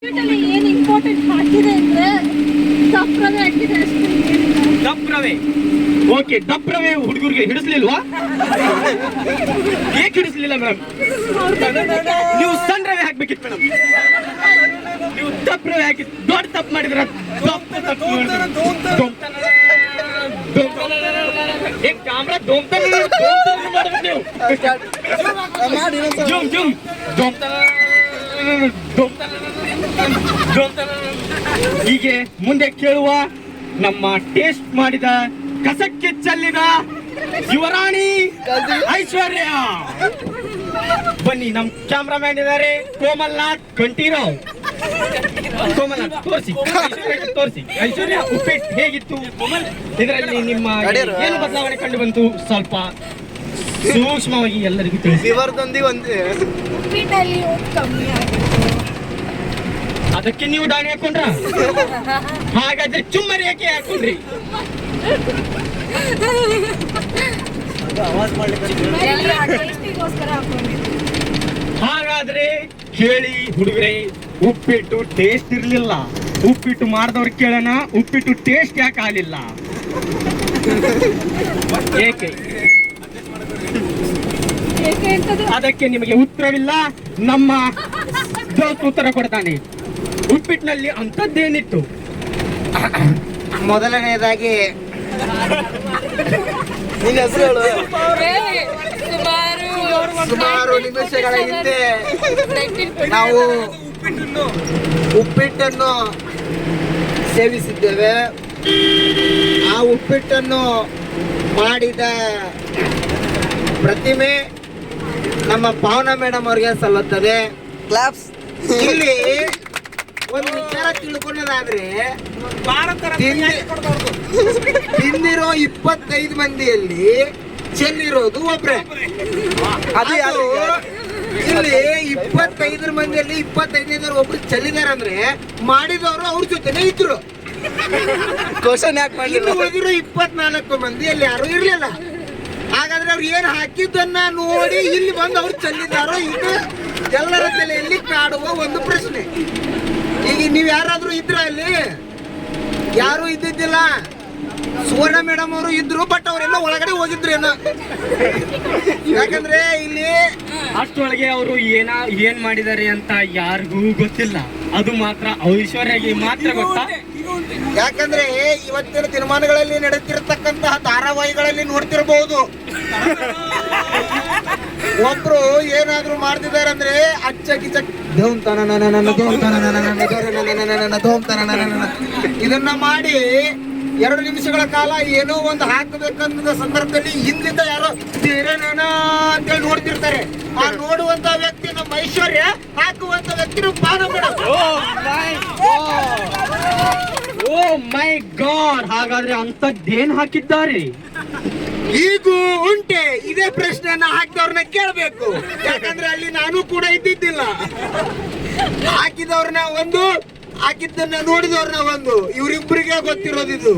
ಏನ್ ಇಂಪಾರ್ಟೆಂಟ್ ಹಾಕಿದೆ ಅಂದ್ರೆ ದಪ್ರವೇ ಹಾಕಿದೆ ಅಷ್ಟೇ. ದಪ್ರವೇ ಓಕೆ. ದಪ್ರವೇ ಹುಡುಗರಿಗೆ ಹಿಡಿಸ್ಲಿಲ್ವಾ? ಏಕೆ ಹಿಡಿಸ್ಲಿಲ್ಲ ಮೇಡಮ್? ನೀವು ಸಣ್ಣ ರವೆ ಹಾಕ್ಬೇಕಿತ್ತು ಮೇಡಮ್. ನೀವು ದಪ್ರವೇ ಹಾಕಿ ದೊಡ್ಡ ತಪ್ಪು ಮಾಡಿದ್ರ. ಕ್ಯಾಮ್ರಾ ಹೀಗೆ ಮುಂದೆ ಕೇಳುವ ನಮ್ಮ ಟೇಸ್ಟ್ ಮಾಡಿದ ಕಸಕ್ಕೆ ಚೆಲ್ಲಿದ ಯುವರಾಣಿ ಐಶ್ವರ್ಯ. ಬನ್ನಿ, ನಮ್ ಕ್ಯಾಮ್ರಾಮ್ಯಾನ್ ಇದ್ದಾರೆ ಕೋಮಲ್ನಾಥ್ ಕಂಠೀರಾವ್. ಕೋಮಲ್ನಾಥ್ ತೋರಿಸಿ ಐಶ್ವರ್ಯ, ಉಪ್ಪಿಟ್ಟು ಹೇಗಿತ್ತು? ಇದರಲ್ಲಿ ನಿಮ್ಮ ಏನು ಬದಲಾವಣೆ ಕಂಡು ಬಂತು? ಸ್ವಲ್ಪ ಸೂಕ್ಷ್ಮವಾಗಿ ಎಲ್ಲರಿಗೂ ತಿಳಿಸಿ. ಉಪ್ಪಿಟ್ಟಲ್ಲಿ ಉಪ್ಪು ಕಮ್ಮಿ ಆಗಿತ್ತು. ಅದಕ್ಕೆ ನೀವು ದಾಣಿ ಹಾಕೊಂಡ್ರ? ಹಾಗಾದ್ರೆ ಚುಮ್ಮರಿ ಯಾಕೆ ಹಾಕೊಂಡ್ರಿ? ಟೇಸ್ಟಿಗೋಸ್ಕರ ಹಾಕೊಂಡಿದ್ದು. ಹಾಗಾದ್ರೆ ಕೇಳಿ ಹುಡುಗರೇ, ಉಪ್ಪಿಟ್ಟು ಟೇಸ್ಟ್ ಇರ್ಲಿಲ್ಲ. ಉಪ್ಪಿಟ್ಟು ಮಾಡಿದವ್ರು ಕೇಳೋಣ, ಉಪ್ಪಿಟ್ಟು ಟೇಸ್ಟ್ ಯಾಕೆ ಆಗಲಿಲ್ಲ? ಏಕೆ? ಅದಕ್ಕೆ ನಿಮಗೆ ಉತ್ತರವಿಲ್ಲ. ನಮ್ಮ ದೋಸ್ತ ಉತ್ತರ ಕೊಡ್ತಾನೆ. ಉಪ್ಪಿಟ್ಟಿನಲ್ಲಿ ಅಂತದ್ದೇನಿತ್ತು? ಮೊದಲನೆಯದಾಗಿ ಸುಮಾರು ನಿಮಿಷಗಳ ಹಿಂದೆ ನಾವು ಉಪ್ಪಿಟ್ಟನ್ನು ಸೇವಿಸಿದ್ದೇವೆ. ಆ ಉಪ್ಪಿಟ್ಟನ್ನು ಮಾಡಿದ ಪ್ರತಿಮೆ ನಮ್ಮ ಪಾವನ ಮೇಡಮ್ ಅವ್ರಿಗೆ ಸಲ್ಲುತ್ತದೆ. ಕ್ಲಾಪ್ಸ್. ಇಲ್ಲಿ ಒಂದು ವಿಚಾರ ತಿಳ್ಕೊಳ್ಳೋದಾದ್ರೆ, ತಿಂದಿರೋ 25 ಮಂದಿಯಲ್ಲಿ ಚೆಲ್ಲಿರೋದು ಒಬ್ರೆ. ಅದು ಇಲ್ಲಿ 25 ಮಂದಿಯಲ್ಲಿ 25 ಒಬ್ರು ಚೆಲ್ಲಿದಾರೆ ಅಂದ್ರೆ ಮಾಡಿದವರು ಅವ್ರ ಜೊತೆನೆ ಇದ್ರು. ಕ್ವಶನ್ ಯಾಕೆ ಮಾಡಿದ್ರು? ಉಳಿದಿರೋ 24 ಮಂದಿಯಲ್ಲಿ ಯಾರು ಇರ್ಲಿಲ್ಲ. ಹಾಗಾದ್ರೆ ಅವ್ರು ಏನ್ ಹಾಕಿದ್ದನ್ನ ನೋಡಿ ಇಲ್ಲಿ ಬಂದು ಅವ್ರು ಚೆಲ್ಲಿದಾರೋ, ಇದು ಎಲ್ಲರ ತಲೆಯಲ್ಲಿ ಕಾಡುವ ಒಂದು ಪ್ರಶ್ನೆ. ಈಗ ನೀವ್ ಯಾರಾದ್ರೂ ಇದ್ರ ಅಲ್ಲಿ? ಯಾರು ಇದ್ದಿದ್ದಿಲ್ಲ. ಸುವರ್ಣ ಮೇಡಮ್ ಅವರು ಇದ್ರು, ಬಟ್ ಅವರೆಲ್ಲ ಒಳಗಡೆ ಹೋಗಿದ್ರೇನೋ. ಯಾಕಂದ್ರೆ ಇಲ್ಲಿ ಅಷ್ಟೊಳಗೆ ಅವರು ಏನ್ ಮಾಡಿದ್ದಾರೆ ಅಂತ ಯಾರಿಗೂ ಗೊತ್ತಿಲ್ಲ. ಅದು ಮಾತ್ರ ಐಶ್ವರ್ಯಗೆ ಮಾತ್ರ ಗೊತ್ತಾ. ಯಾಕಂದ್ರೆ ಇವತ್ತಿನ ದಿನಮಾನಗಳಲ್ಲಿ ನಡೆತಿರತಕ್ಕಂತಹ ಧಾರಾವಾಹಿಗಳಲ್ಲಿ ನೋಡ್ತಿರಬಹುದು, ಒಬ್ರು ಏನಾದ್ರು ಮಾಡ್ತಿದ್ದಾರೆ ಅಂದ್ರೆ ಅಚ್ಚ ಇದನ್ನ ಮಾಡಿ 2 ನಿಮಿಷಗಳ ಕಾಲ ಏನೋ ಒಂದು ಹಾಕಬೇಕನ್ನೋ ಸಂದರ್ಭದಲ್ಲಿ ಹಿಂದಿಂದ ಯಾರೋ ಅಂತೇಳಿ ನೋಡ್ತಿರ್ತಾರೆ. ಆ ನೋಡುವಂತ ವ್ಯಕ್ತಿ ನಮ್ಮ ಐಶ್ವರ್ಯ, ಹಾಕುವಂತ ವ್ಯಕ್ತಿ ನಮ್ಮ ಪಾನ ಮೇಡಮ್. ಓ ಮೈ ಗಾಡ್! ಹಾಗಾದ್ರೆ ಅಂತದ್ದೇನ್ ಹಾಕಿದ್ದಾರೆ? ಈಗೂ ಉಂಟೆ? ಇದೇ ಪ್ರಶ್ನೆಯನ್ನ ಹಾಕಿದವ್ರನ್ನ ಕೇಳಬೇಕು. ಯಾಕಂದ್ರೆ ಅಲ್ಲಿ ನಾನು ಕೂಡ ಇದ್ದಿದ್ದಿಲ್ಲ. ಹಾಕಿದವ್ರನ್ನ ಒಂದು, ಹಾಕಿದ್ದನ್ನ ನೋಡಿದವ್ರನ್ನ ಒಂದು, ಇವರಿಬ್ಬರಿಗೆ ಗೊತ್ತಿರೋದಿದು.